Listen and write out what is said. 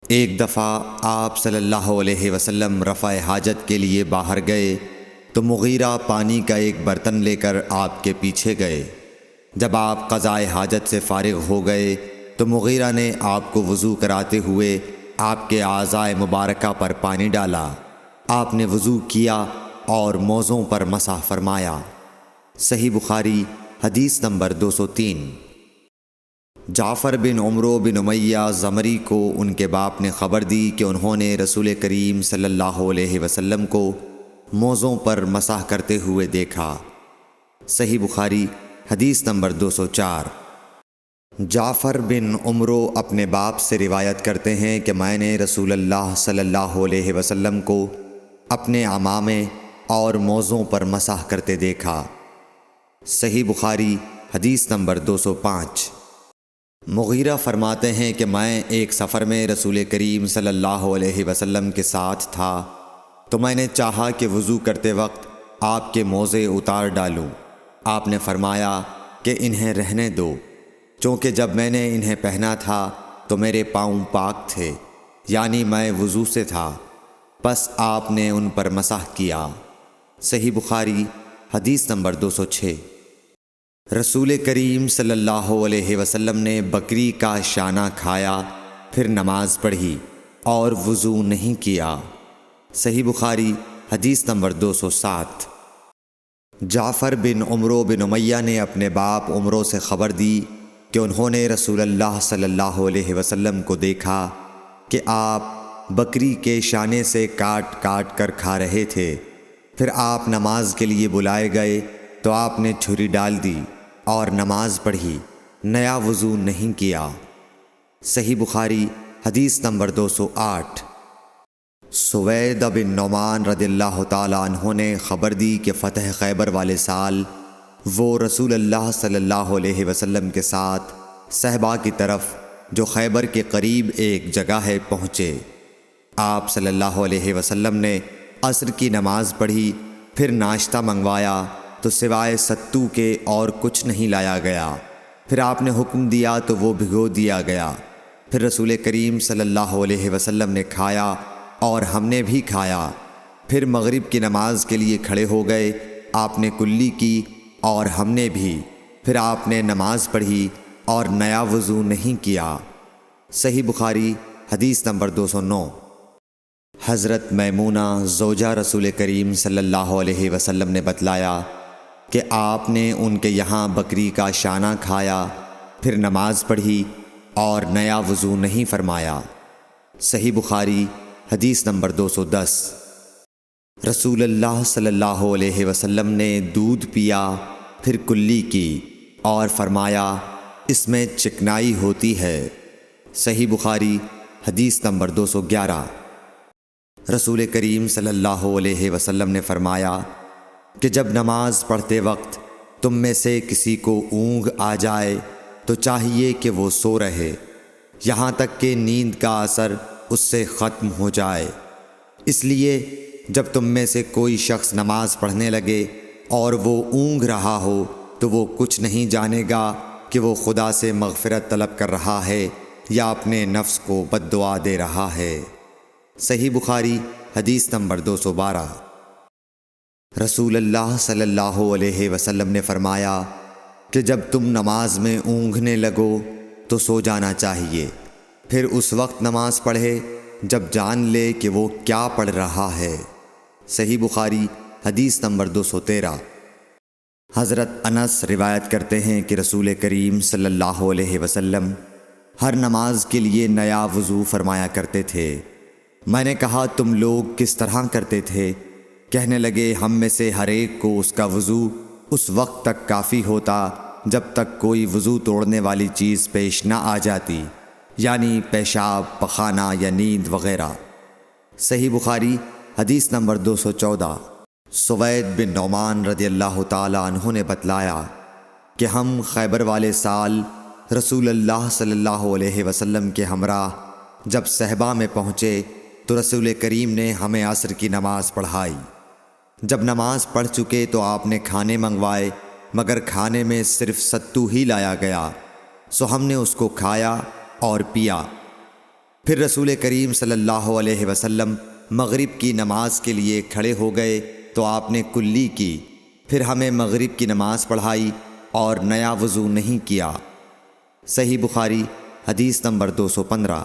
ایک دفعہ آپ صلی اللہ علیہ وسلم رفع حاجت کے لیے باہر گئے تو مغیرہ پانی کا ایک برتن لے کر آپ کے پیچھے گئے۔ جب آپ قضائے حاجت سے فارغ ہو گئے تو مغیرہ نے آپ کو وضو کراتے ہوئے آپ کے اعضائے مبارکہ پر پانی ڈالا۔ آپ نے وضو کیا اور موزوں پر مسح فرمایا۔ صحیح بخاری حدیث نمبر 203۔ جعفر بن عمرو بن امیہ زمری کو ان کے باپ نے خبر دی کہ انہوں نے رسول کریم صلی اللہ علیہ وسلم کو موزوں پر مسح کرتے ہوئے دیکھا۔ صحیح بخاری حدیث نمبر 204۔ جعفر بن عمرو اپنے باپ سے روایت کرتے ہیں کہ میں نے رسول اللہ صلی اللہ علیہ وسلم کو اپنے عمامے اور موزوں پر مسح کرتے دیکھا۔ صحیح بخاری حدیث نمبر 205۔ مغیرہ فرماتے ہیں کہ میں ایک سفر میں رسول کریم صلی اللہ علیہ وسلم کے ساتھ تھا تو میں نے چاہا کہ وضو کرتے وقت آپ کے موزے اتار ڈالوں۔ آپ نے فرمایا کہ انہیں رہنے دو، چونکہ جب میں نے انہیں پہنا تھا تو میرے پاؤں پاک تھے، یعنی میں وضو سے تھا، پس آپ نے ان پر مسح کیا۔ صحیح بخاری حدیث نمبر 206۔ رسول کریم صلی اللہ علیہ وسلم نے بکری کا شانہ کھایا، پھر نماز پڑھی اور وضو نہیں کیا۔ صحیح بخاری حدیث نمبر 207۔ جعفر بن عمرو بن امیہ نے اپنے باپ عمرو سے خبر دی کہ انہوں نے رسول اللہ صلی اللہ علیہ وسلم کو دیکھا کہ آپ بکری کے شانے سے کاٹ کاٹ کر کھا رہے تھے۔ پھر آپ نماز کے لیے بلائے گئے تو آپ نے چھری ڈال دی اور نماز پڑھی، نیا وضو نہیں کیا۔ صحیح بخاری حدیث نمبر 208۔ سوید بن نعمان رضی اللہ تعالیٰ عنہ نے خبر دی کہ فتح خیبر والے سال وہ رسول اللہ صلی اللہ علیہ وسلم کے ساتھ صحبا کی طرف جو خیبر کے قریب ایک جگہ ہے پہنچے۔ آپ صلی اللہ علیہ وسلم نے عصر کی نماز پڑھی، پھر ناشتہ منگوایا تو سوائے ستو کے اور کچھ نہیں لایا گیا۔ پھر آپ نے حکم دیا تو وہ بھگو دیا گیا۔ پھر رسول کریم صلی اللہ علیہ وسلم نے کھایا اور ہم نے بھی کھایا۔ پھر مغرب کی نماز کے لیے کھڑے ہو گئے، آپ نے کلی کی اور ہم نے بھی۔ پھر آپ نے نماز پڑھی اور نیا وضو نہیں کیا۔ صحیح بخاری حدیث نمبر 209۔ حضرت میمونہ زوجہ رسول کریم صلی اللہ علیہ وسلم نے بتلایا کہ آپ نے ان کے یہاں بکری کا شانہ کھایا، پھر نماز پڑھی اور نیا وضو نہیں فرمایا۔ صحیح بخاری حدیث نمبر 210۔ رسول اللہ صلی اللہ علیہ وسلم نے دودھ پیا، پھر کلی کی اور فرمایا اس میں چکنائی ہوتی ہے۔ صحیح بخاری حدیث نمبر 211۔ رسول کریم صلی اللہ علیہ وسلم نے فرمایا کہ جب نماز پڑھتے وقت تم میں سے کسی کو اونگ آ جائے تو چاہیے کہ وہ سو رہے یہاں تک کہ نیند کا اثر اس سے ختم ہو جائے۔ اس لیے جب تم میں سے کوئی شخص نماز پڑھنے لگے اور وہ اونگ رہا ہو تو وہ کچھ نہیں جانے گا کہ وہ خدا سے مغفرت طلب کر رہا ہے یا اپنے نفس کو بد دعا دے رہا ہے۔ صحیح بخاری حدیث نمبر 212۔ رسول اللہ صلی اللہ علیہ وسلم نے فرمایا کہ جب تم نماز میں اونگنے لگو تو سو جانا چاہیے، پھر اس وقت نماز پڑھے جب جان لے کہ وہ کیا پڑھ رہا ہے۔ صحیح بخاری حدیث نمبر 213۔ حضرت انس روایت کرتے ہیں کہ رسول کریم صلی اللہ علیہ وسلم ہر نماز کے لیے نیا وضو فرمایا کرتے تھے۔ میں نے کہا تم لوگ کس طرح کرتے تھے؟ کہنے لگے ہم میں سے ہر ایک کو اس کا وضو اس وقت تک کافی ہوتا جب تک کوئی وضو توڑنے والی چیز پیش نہ آ جاتی، یعنی پیشاب، پخانہ یا نیند وغیرہ۔ صحیح بخاری حدیث نمبر 214۔ سوید بن نعمان رضی اللہ تعالی عنہ نے بتلایا کہ ہم خیبر والے سال رسول اللہ صلی اللہ علیہ وسلم کے ہمراہ جب صحبا میں پہنچے تو رسول کریم نے ہمیں عصر کی نماز پڑھائی۔ جب نماز پڑھ چکے تو آپ نے کھانے منگوائے، مگر کھانے میں صرف ستو ہی لایا گیا، سو ہم نے اس کو کھایا اور پیا۔ پھر رسول کریم صلی اللہ علیہ وسلم مغرب کی نماز کے لیے کھڑے ہو گئے تو آپ نے کلی کی، پھر ہمیں مغرب کی نماز پڑھائی اور نیا وضو نہیں کیا۔ صحیح بخاری حدیث نمبر 215۔